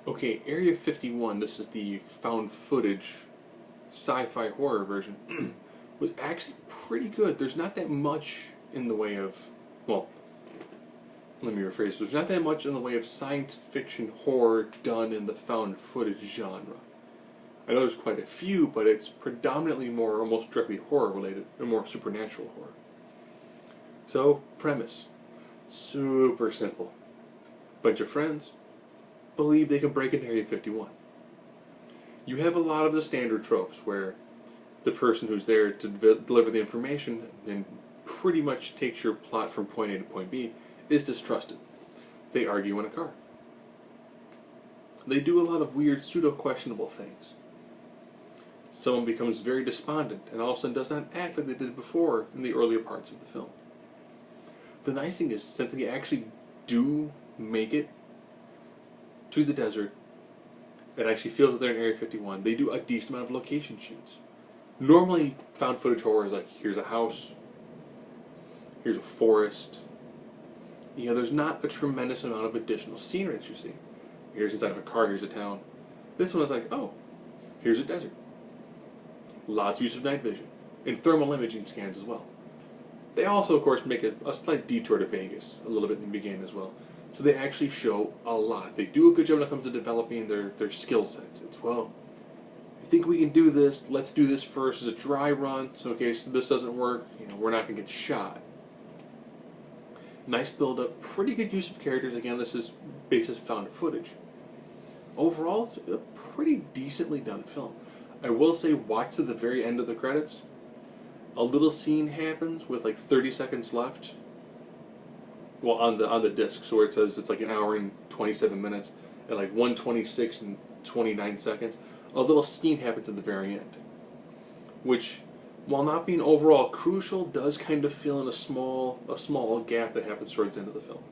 Okay, Area 51, this is the found footage sci-fi horror version, was actually pretty good. There's not that much in the way of, well, let me rephrase, there's not that much in the way of science fiction horror done in the found footage genre. I know there's quite a few, but it's predominantly more almost directly horror related, or more supernatural horror. So, premise. Super simple. Bunch of friends believe they can break into Area 51. You have a lot of the standard tropes where the person who's there to deliver the information and pretty much takes your plot from point A to point B is distrusted. They argue in a car. They do a lot of weird, pseudo-questionable things. Someone becomes very despondent and all of a sudden does not act like they did before in the earlier parts of the film. The nice thing is, since they actually do make it to the desert, it actually feels that they're in Area 51, they do a decent amount of location shoots. Normally, found footage horror is like, here's a house, here's a forest. You know, there's not a tremendous amount of additional scenery that you see. Here's inside of a car, here's a town. This one is like, oh, here's a desert. Lots of use of night vision, and thermal imaging scans as well. They also, of course, make a slight detour to Vegas, a little bit in the beginning as well. So they actually show a lot. They do a good job when it comes to developing their skill sets. It's, well, I think we can do this, let's do this first as a dry run, so in case this doesn't work, you know, we're not going to get shot. Nice build-up, pretty good use of characters. Again, this is basis found footage. Overall, it's a pretty decently done film. I will say, watch to the very end of the credits. A little scene happens with like 30 seconds left. Well, on the disc, so where it says it's like an hour and 27 minutes, and like 1:26 and 29 seconds, a little scene happens at the very end, which, while not being overall crucial, does kind of fill in a small gap that happens towards the end of the film.